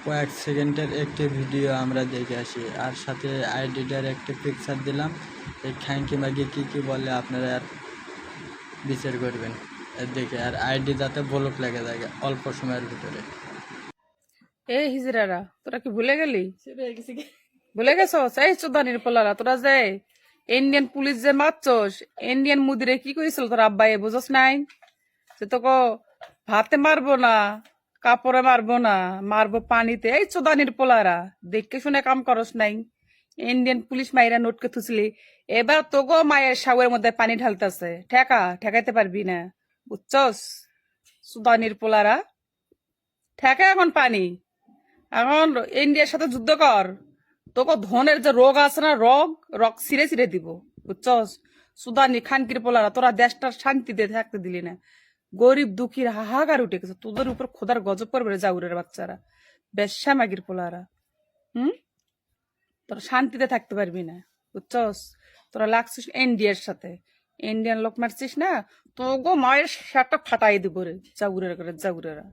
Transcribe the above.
কয়েক সেকেন্ডের একটি ভিডিও আমরা দেখে আসি, আর সাথে আইডিটার একটি পিকচার দিলাম। এই খ্যাঙ্কি মাগি কী বলে আপনারা আর বিচার করবেন দেখে, আর আইডি যাতে ব্লক লেগে যায় অল্প সময়ের ভিতরে। এই হিজড়ারা, তোরা কি ভুলে গেলি? ভুলে গেছ এই চোদানির পোলারা, তোরা যে ইন্ডিয়ান পুলিশ যে মারছস, ইন্ডিয়ান মুদিরে কি করেছিল তোর আব্বাই বুঝস নাই? যে তোকে ভাতে মারবো না, কাপড়ে মারবো না, মারবো পানিতে। এই চোদানির পোলারা, দেখে শুনে কাম করস নাই। ইন্ডিয়ান পুলিশ মাইরা নোটকে থুসলি, এবার তোগো মায়ের সাউয়ের মধ্যে পানি ঢালতেছে। ঠেকাইতে পারবি না, বুঝছস? চোদানির পোলারা, ঠেকা এখন পানি। এখন ইন্ডিয়ার সাথে যুদ্ধ কর, তোকে ধনের যে রোগ আছে না, রোগ ছিঁড়ে ছিঁড়ে দিব, বুঝছস? সুদানি খানকির পোলারা, তোরা দেশটার শান্তিতে থাকতে দিলি না। গরিব দুঃখীর হাহাকার উঠে গেছে, তোদের উপর খোদার গজব করবে জাউরের বাচ্চারা, বেশ্যা মাগির পোলারা। তোরা শান্তিতে থাকতে পারবি না, বুঝছস? তোরা লাগছিস ইন্ডিয়ার সাথে, ইন্ডিয়ান লোক মারছিস না, তোগো মায়ের শার্টটা ফাটাই দিব রে জাউরের করে জাউরেরা।